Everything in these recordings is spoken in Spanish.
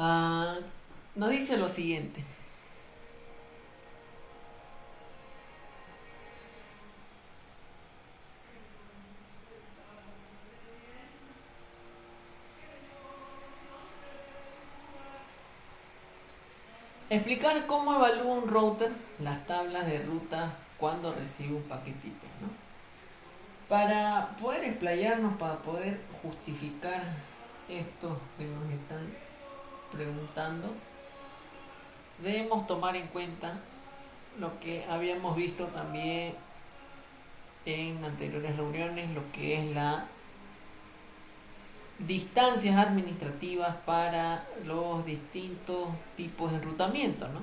Ah, nos dice lo siguiente. Explicar cómo evalúa un router las tablas de ruta cuando recibe un paquete IP, ¿no? Para poder explayarnos, para poder justificar esto que nos están preguntando, debemos tomar en cuenta lo que habíamos visto también en anteriores reuniones, lo que es la distancias administrativas para los distintos tipos de enrutamiento, ¿no?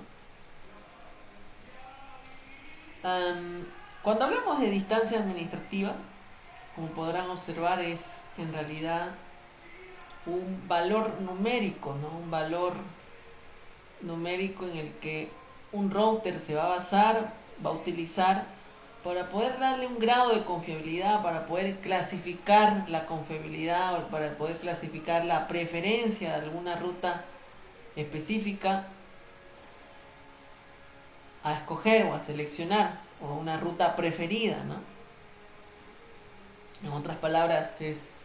Um, Cuando hablamos de distancia administrativa, como podrán observar, es en realidad un valor numérico, ¿no? Un valor numérico en el que un router se va a basar, va a utilizar para poder darle un grado de confiabilidad, para poder clasificar la confiabilidad, para poder clasificar la preferencia de alguna ruta específica a escoger o a seleccionar, o una ruta preferida, ¿no? En otras palabras, es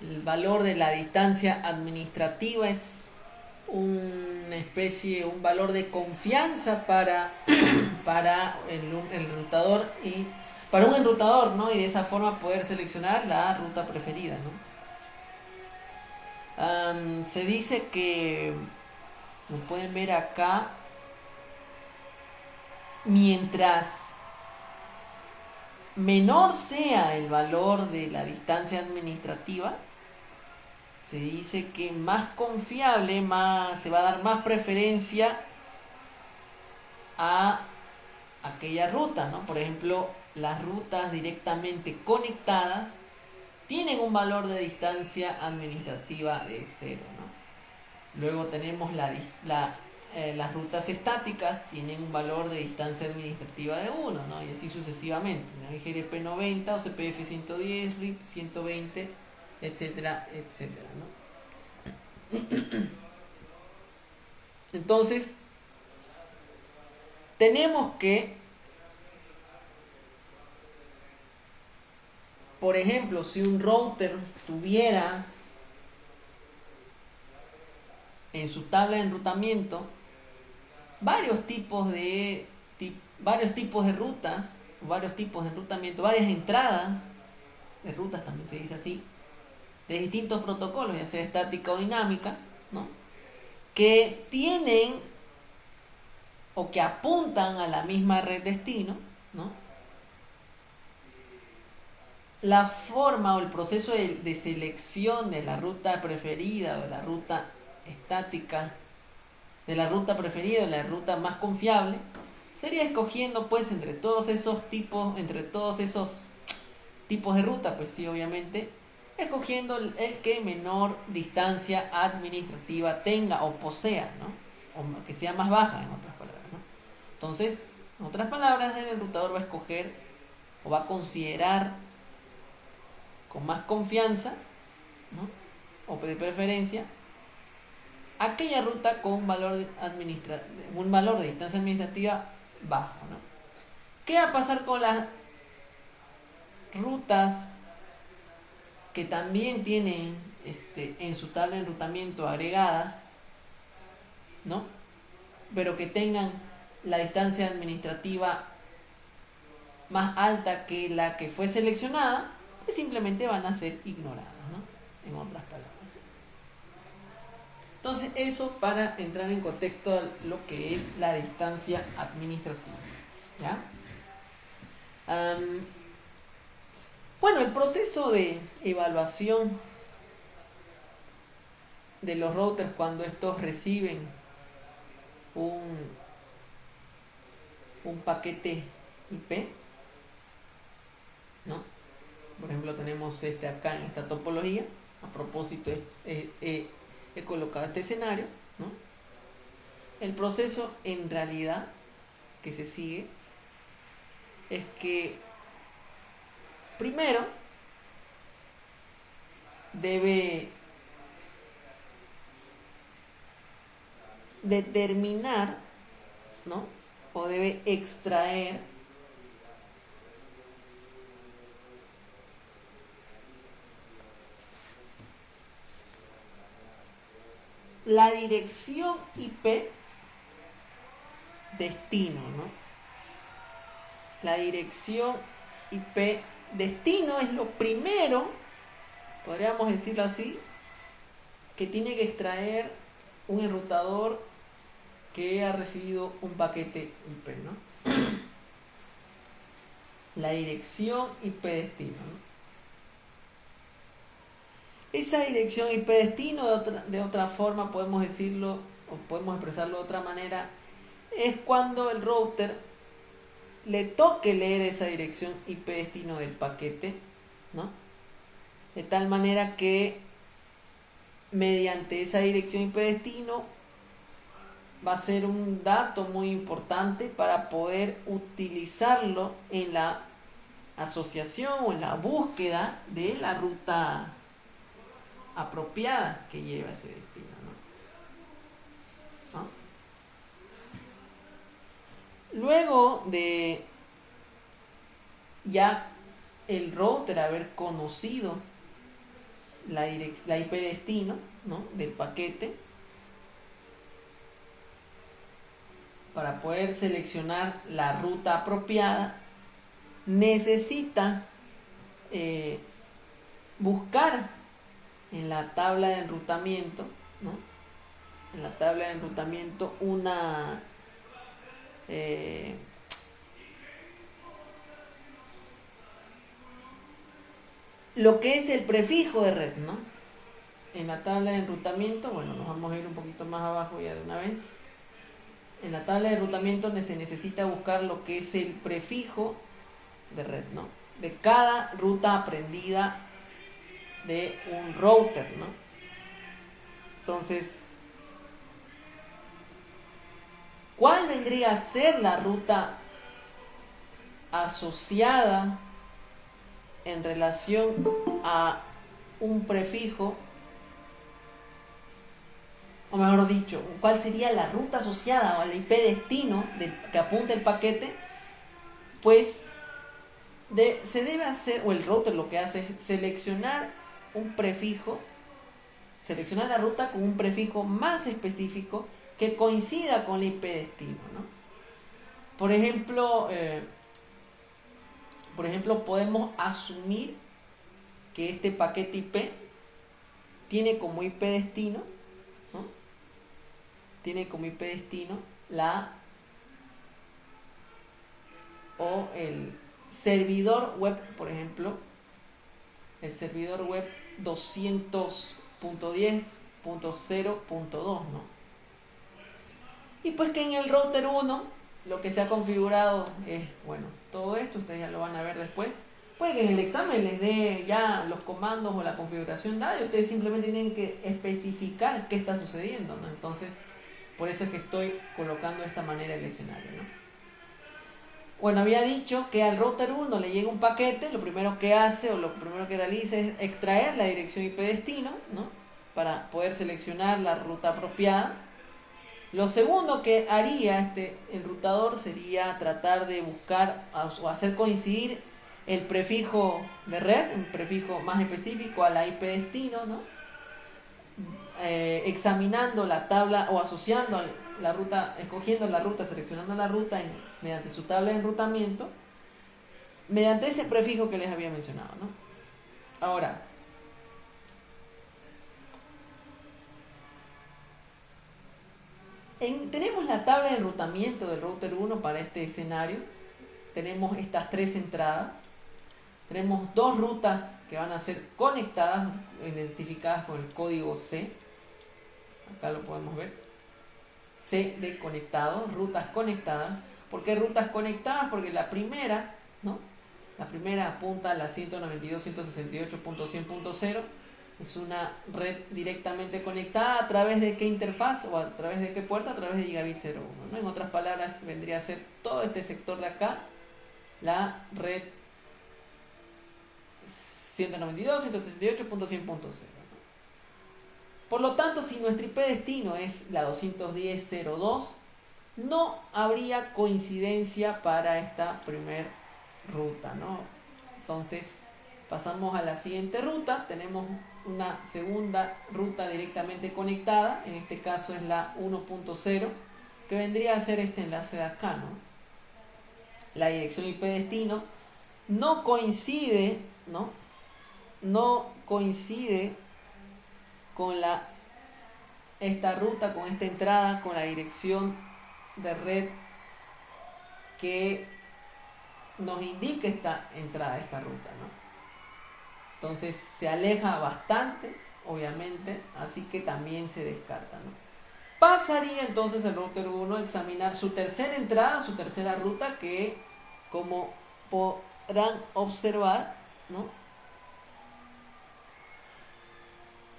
el valor de la distancia administrativa, es una especie, un valor de confianza para el enrutador y para un enrutador, ¿no? Y de esa forma poder seleccionar la ruta preferida, ¿no? Se dice que, como pueden ver acá, mientras menor sea el valor de la distancia administrativa, se dice que más confiable, más, se va a dar más preferencia a aquella ruta, ¿no? Por ejemplo, las rutas directamente conectadas tienen un valor de distancia administrativa de 0, ¿no? Luego tenemos las rutas estáticas, tienen un valor de distancia administrativa de 1, ¿no? Y así sucesivamente, ¿no? GRP 90 o CPF 110, RIP 120, etcétera, etcétera, ¿no? Entonces, tenemos que, por ejemplo, si un router tuviera en su tabla de enrutamiento varios tipos de rutas, varios tipos de enrutamiento, varias entradas de rutas, también se dice así, de distintos protocolos, ya sea estática o dinámica, ¿no? Que tienen o que apuntan a la misma red destino, ¿no? La forma o el proceso de selección de la ruta preferida o de la ruta estática, de la ruta preferida o de la ruta más confiable, sería escogiendo pues entre todos esos tipos de ruta, pues sí, obviamente, escogiendo el que menor distancia administrativa tenga o posea, ¿no? O que sea más baja, en otras palabras, ¿no? Entonces, en otras palabras, el enrutador va a escoger o va a considerar con más confianza, ¿no? O de preferencia, aquella ruta con un valor de distancia administrativa bajo, ¿no? ¿Qué va a pasar con las rutas que también tienen en su tabla de enrutamiento agregada, ¿no? Pero que tengan la distancia administrativa más alta que la que fue seleccionada, pues simplemente van a ser ignoradas, ¿no? En otras palabras. Entonces, eso para entrar en contexto a lo que es la distancia administrativa, ¿ya? Bueno, el proceso de evaluación de los routers cuando estos reciben un, un paquete IP, ¿no? Por ejemplo, tenemos acá en esta topología. A propósito, he colocado este escenario, ¿no? El proceso en realidad que se sigue es que primero debe determinar, ¿no? O debe extraer la dirección IP destino, ¿no? La dirección IP destino es lo primero, podríamos decirlo así, que tiene que extraer un enrutador que ha recibido un paquete IP, ¿no? La dirección IP destino, ¿no? Esa dirección IP destino, de otra forma podemos decirlo, o podemos expresarlo de otra manera, es cuando el router le toque leer esa dirección IP destino del paquete, ¿no? De tal manera que mediante esa dirección IP destino va a ser un dato muy importante para poder utilizarlo en la asociación o en la búsqueda de la ruta apropiada que lleva ese destino, ¿no? Luego de ya el router haber conocido la IP destino, ¿no? Del paquete, para poder seleccionar la ruta apropiada, necesita buscar en la tabla de enrutamiento, ¿no? En la tabla de enrutamiento una lo que es el prefijo de red, ¿no? En la tabla de enrutamiento, bueno, nos vamos a ir un poquito más abajo ya de una vez. En la tabla de enrutamiento se necesita buscar lo que es el prefijo de red, ¿no? De cada ruta aprendida de un router, ¿no? Entonces, ¿cuál vendría a ser la ruta asociada en relación a un prefijo? O mejor dicho, ¿cuál sería la ruta asociada o la IP destino que apunta el paquete? Pues se debe hacer, o el router lo que hace es seleccionar un prefijo, seleccionar la ruta con un prefijo más específico que coincida con la IP destino, ¿no? Por ejemplo, podemos asumir que este paquete IP tiene como IP destino, ¿no? Tiene como IP destino el servidor web, por ejemplo, el servidor web 200.10.0.2, ¿no? Y pues que en el router 1 lo que se ha configurado es, bueno, todo esto ustedes ya lo van a ver después. Puede que en el examen les dé ya los comandos o la configuración dada y ustedes simplemente tienen que especificar qué está sucediendo, ¿no? Entonces, por eso es que estoy colocando de esta manera el escenario, ¿no? Bueno, había dicho que al router 1 le llega un paquete, lo primero que hace o lo primero que realiza es extraer la dirección IP destino, ¿no? Para poder seleccionar la ruta apropiada. Lo segundo que haría el enrutador sería tratar de buscar o hacer coincidir el prefijo de red, un prefijo más específico a la IP destino, ¿no? Examinando la tabla o asociando la ruta, escogiendo la ruta, seleccionando la ruta mediante su tabla de enrutamiento, mediante ese prefijo que les había mencionado, ¿no? Ahora, tenemos la tabla de enrutamiento del router 1 para este escenario. Tenemos estas tres entradas. Tenemos dos rutas que van a ser conectadas, identificadas con el código C. Acá lo podemos ver. C de conectado, rutas conectadas. ¿Por qué rutas conectadas? Porque la primera, ¿no? La primera apunta a la 192.168.100.0. Es una red directamente conectada. ¿A través de qué interfaz o a través de qué puerta? A través de gigabit 01, ¿no? En otras palabras, vendría a ser todo este sector de acá, la red 192.168.100.0, ¿no? Por lo tanto, si nuestro IP destino es la 210.02, no habría coincidencia para esta primer ruta, ¿no? Entonces, pasamos a la siguiente ruta. Tenemos una segunda ruta directamente conectada. En este caso es la 1.0, que vendría a ser este enlace de acá, ¿no? La dirección IP destino no coincide, ¿no? No coincide con esta ruta, con esta entrada, con la dirección de red que nos indica esta entrada, esta ruta, ¿no? Entonces se aleja bastante, obviamente, así que también se descarta, ¿no? Pasaría entonces el router 1 a examinar su tercera entrada, su tercera ruta, que como podrán observar, ¿no?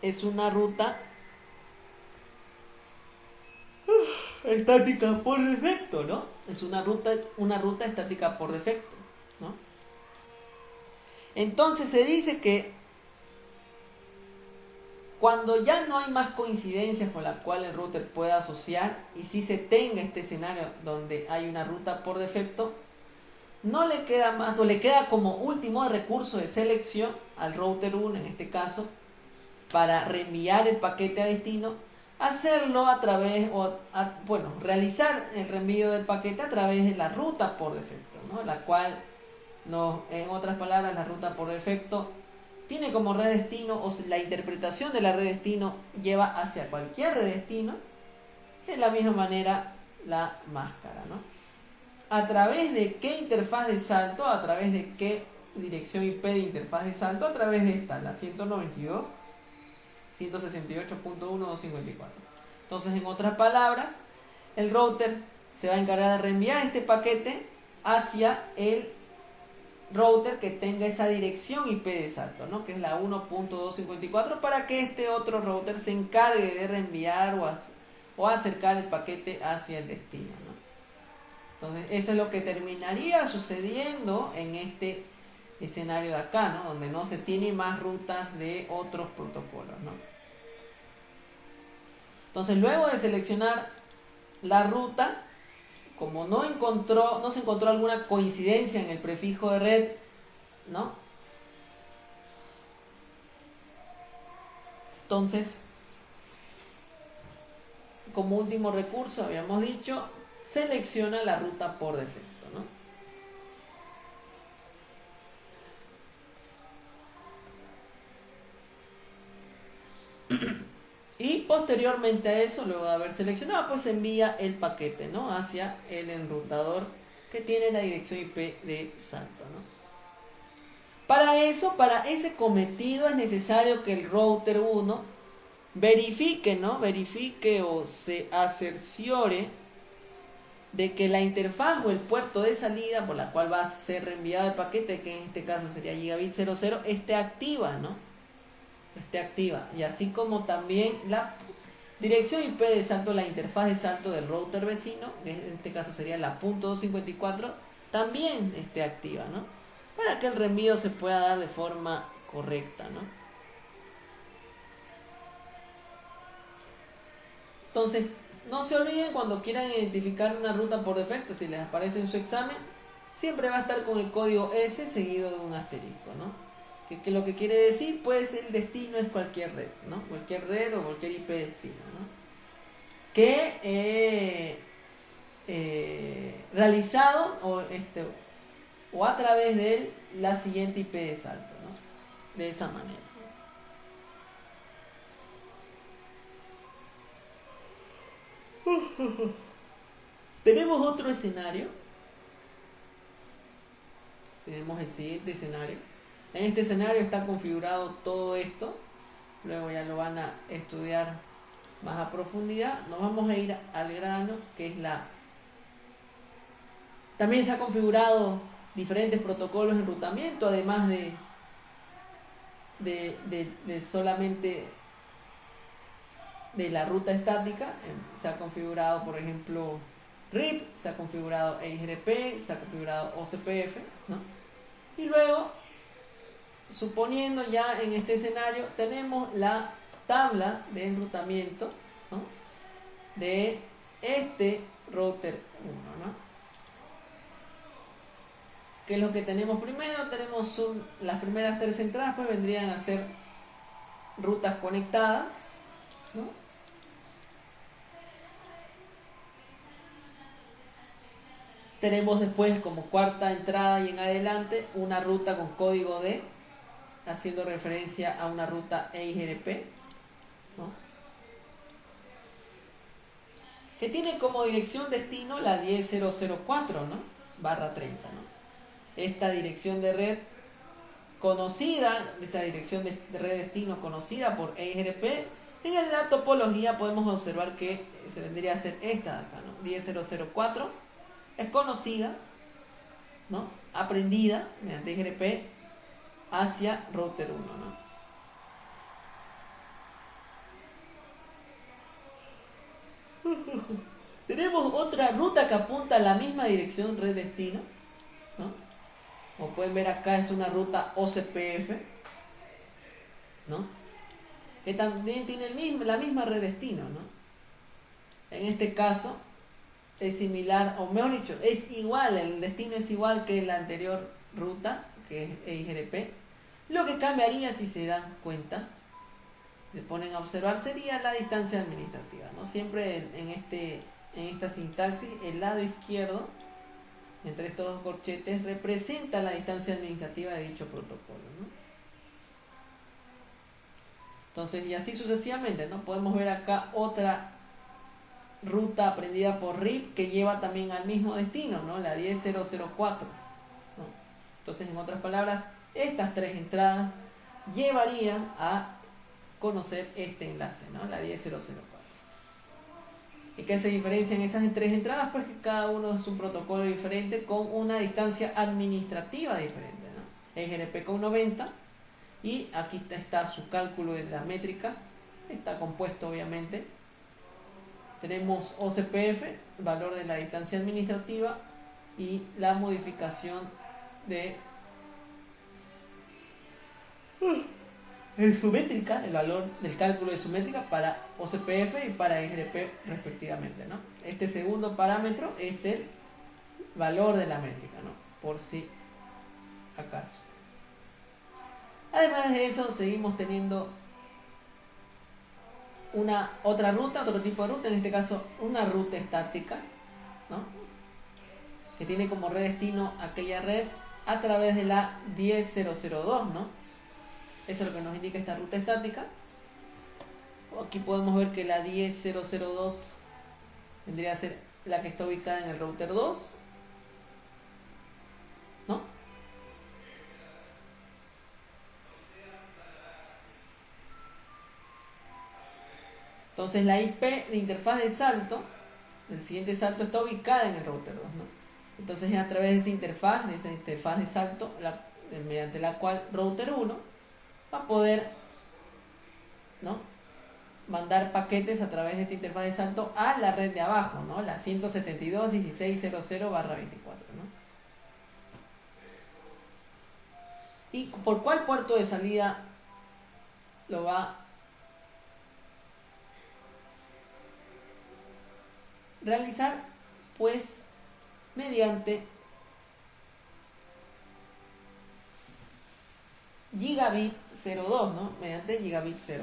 Es una ruta estática por defecto, ¿no? Es una ruta estática por defecto, ¿no? Entonces se dice que cuando ya no hay más coincidencias con la cual el router pueda asociar, y si se tenga este escenario donde hay una ruta por defecto, no le queda más, o le queda como último recurso de selección al router 1 en este caso, para reenviar el paquete a destino, hacerlo a través, realizar el reenvío del paquete a través de la ruta por defecto, ¿no? La cual, en otras palabras, la ruta por defecto tiene como red destino, o la interpretación de la red destino lleva hacia cualquier red destino, de la misma manera la máscara, ¿no? ¿A través de qué interfaz de salto? A través de qué dirección IP de interfaz de salto, a través de esta, la 192.168.1.254. Entonces, en otras palabras, el router se va a encargar de reenviar este paquete hacia el router que tenga esa dirección IP de salto, ¿no? Que es la 1.254, para que este otro router se encargue de reenviar o acercar el paquete hacia el destino, ¿no? Entonces, eso es lo que terminaría sucediendo en este escenario de acá, ¿no? Donde no se tiene más rutas de otros protocolos, ¿no? Entonces, luego de seleccionar la ruta, como no se encontró alguna coincidencia en el prefijo de red, ¿no? Entonces, como último recurso, habíamos dicho, selecciona la ruta por defecto, ¿no? Y posteriormente a eso, luego de haber seleccionado, pues envía el paquete, ¿no? Hacia el enrutador que tiene la dirección IP de salto, ¿no? Para eso, para ese cometido, es necesario que el router 1 verifique, ¿no? Verifique o se cerciore de que la interfaz o el puerto de salida por la cual va a ser reenviado el paquete, que en este caso sería gigabit 00, esté activa, ¿no? Esté activa, y así como también la dirección IP de salto, la interfaz de salto del router vecino, que en este caso sería la .254, también esté activa, ¿no? Para que el reenvío se pueda dar de forma correcta, ¿no? Entonces, no se olviden, cuando quieran identificar una ruta por defecto, si les aparece en su examen, siempre va a estar con el código S seguido de un asterisco, ¿no? Que lo que quiere decir, pues, el destino es cualquier red, ¿no? Cualquier red o cualquier IP destino, ¿no? Que realizado o a través de la siguiente IP de salto, ¿no? De esa manera. Tenemos otro escenario. Tenemos el siguiente escenario. En este escenario está configurado todo esto. Luego ya lo van a estudiar más a profundidad. Nos vamos a ir al grano, que es También se ha configurado diferentes protocolos de enrutamiento, además de solamente de la ruta estática. Se ha configurado, por ejemplo, RIP, se ha configurado EIGRP, se ha configurado OCPF, ¿no? Y luego, suponiendo ya en este escenario, tenemos la tabla de enrutamiento, ¿no?, de este router 1, ¿no? ¿Qué es lo que tenemos primero? Tenemos las primeras 3 entradas, pues vendrían a ser rutas conectadas, ¿no? Tenemos después como cuarta entrada y en adelante una ruta con código D, haciendo referencia a una ruta EIGRP, ¿no?, que tiene como dirección destino la 10004, ¿no?, barra 30, ¿no? Esta dirección de red conocida, esta dirección de red destino conocida por EIGRP, en la topología podemos observar que se vendría a ser esta de acá, ¿no? 10004 es conocida, ¿no?, aprendida mediante EIGRP hacia router 1, ¿no? Tenemos otra ruta que apunta a la misma dirección red destino, ¿no? Como pueden ver acá es una ruta OCPF, ¿no?, que también tiene la misma red destino, ¿no? En este caso es similar, o mejor dicho, es igual, el destino es igual que la anterior ruta, que es EIGRP. Lo que cambiaría, si se dan cuenta, si se ponen a observar, sería la distancia administrativa, ¿no? Siempre en esta sintaxis, el lado izquierdo entre estos dos corchetes representa la distancia administrativa de dicho protocolo, ¿no? Entonces, y así sucesivamente, ¿no? Podemos ver acá otra ruta aprendida por RIP que lleva también al mismo destino, ¿no?, la 10004, ¿no? Entonces, en otras palabras, estas 3 entradas llevarían a conocer este enlace, ¿no?, la 10004. ¿Y qué se diferencian esas 3 entradas? Pues que cada uno es un protocolo diferente con una distancia administrativa diferente, ¿no? EIGRP con 90, y aquí está su cálculo de la métrica, está compuesto obviamente. Tenemos OCPF, valor de la distancia administrativa, y la modificación de su métrica, el valor del cálculo de su métrica para OCPF y para EIGRP respectivamente, ¿no? Este segundo parámetro es el valor de la métrica, ¿no?, por si acaso. Además de eso, seguimos teniendo otra ruta, otro tipo de ruta, en este caso una ruta estática, ¿no?, que tiene como red destino aquella red a través de la 10002, ¿no? Eso es lo que nos indica esta ruta estática. Aquí podemos ver que la 10002 vendría a ser la que está ubicada en el router 2, ¿no? Entonces la IP de interfaz de salto, el siguiente salto, está ubicada en el router 2, ¿no? Entonces es a través de esa interfaz de salto, mediante la cual router 1 va a poder, ¿no?, mandar paquetes a través de esta interfaz de salto a la red de abajo, ¿no?, la 172.16.00/24, ¿no? ¿Y por cuál puerto de salida lo va a realizar? Pues mediante gigabit 02, ¿no?, mediante gigabit 02.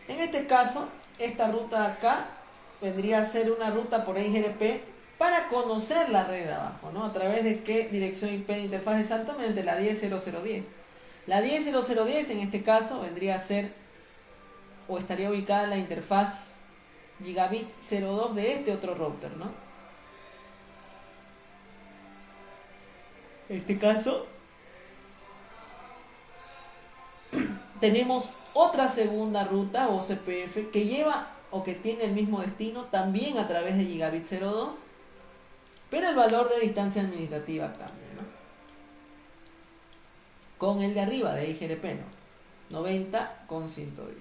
En este caso, esta ruta de acá vendría a ser una ruta por EIGRP para conocer la red de abajo, ¿no? ¿A través de qué dirección IP de interfaz de salto? Mediante la 10010. La 10010 en este caso vendría a ser, o estaría ubicada en la interfaz gigabit 02 de este otro router, ¿no? En este caso tenemos otra segunda ruta OCPF que lleva o que tiene el mismo destino también a través de gigabit 02, pero el valor de distancia administrativa cambia, ¿no?, con el de arriba de EIGRP, ¿no?, 90 con 110.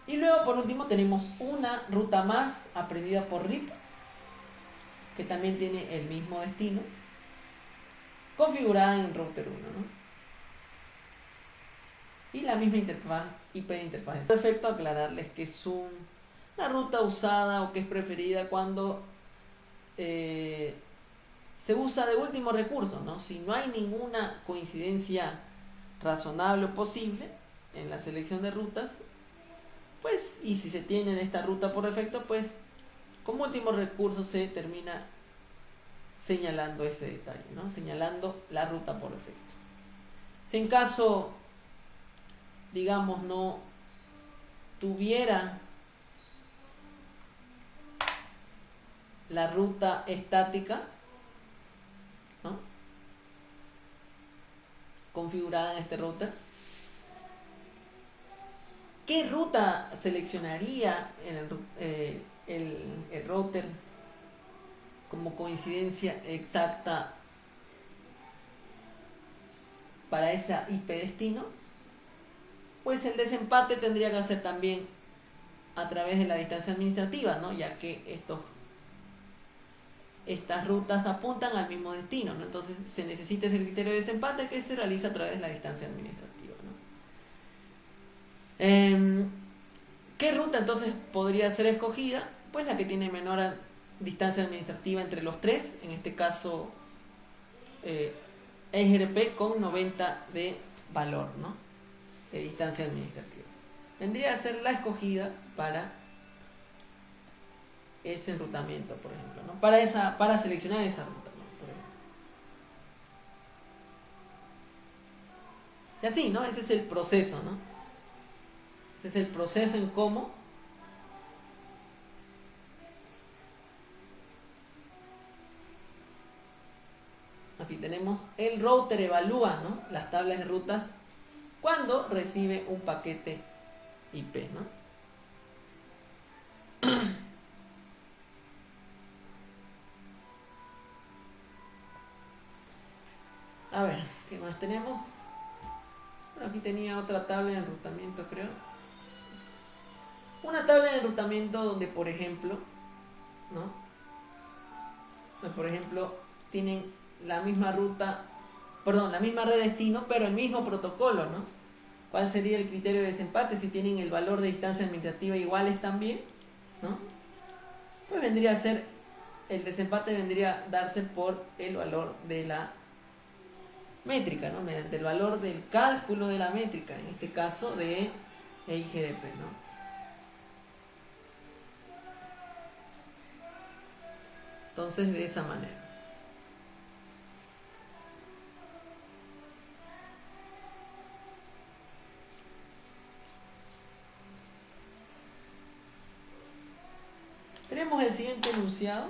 Y luego, por último, tenemos una ruta más aprendida por RIP, que también tiene el mismo destino, configurada en el router 1, ¿no? Y la misma interfaz IP de interfaz. Perfecto aclararles que es una ruta usada o que es preferida cuando se usa de último recurso, ¿no? Si no hay ninguna coincidencia razonable o posible en la selección de rutas, pues, y si se tiene esta ruta por defecto, pues como último recurso se termina señalando ese detalle, ¿no? Señalando la ruta por defecto. Si en caso, digamos, no tuviera la ruta estática, ¿no?, configurada en este router, ¿qué ruta seleccionaría el router como coincidencia exacta para esa IP destino? Pues el desempate tendría que hacer también a través de la distancia administrativa, ¿no? Ya que estas rutas apuntan al mismo destino, ¿no? Entonces se necesita ese criterio de desempate que se realiza a través de la distancia administrativa, ¿no? ¿Qué ruta entonces podría ser escogida? Pues la que tiene menor distancia administrativa entre los tres, en este caso EIGRP con 90 de valor, ¿no?, de distancia administrativa. Vendría a ser la escogida para ese enrutamiento, por ejemplo, ¿no? Para seleccionar esa ruta, ¿no?, por ejemplo. Y así, ¿no? Ese es el proceso, ¿no? Ese es el proceso en cómo aquí tenemos el router evalúa, ¿no?, las tablas de rutas cuando recibe un paquete IP, ¿no? A ver, ¿qué más tenemos? Bueno, aquí tenía otra tabla de enrutamiento, creo. Una tabla de enrutamiento donde, por ejemplo, ¿no?, donde, por ejemplo, tienen la misma ruta, perdón, la misma red de destino, pero el mismo protocolo, ¿no? ¿Cuál sería el criterio de desempate? Si tienen el valor de distancia administrativa iguales también, ¿no? Pues vendría a ser, el desempate vendría a darse por el valor de la métrica, ¿no?, mediante el valor del cálculo de la métrica, en este caso de EIGRP, ¿no? Entonces, de esa manera. Tenemos el siguiente enunciado.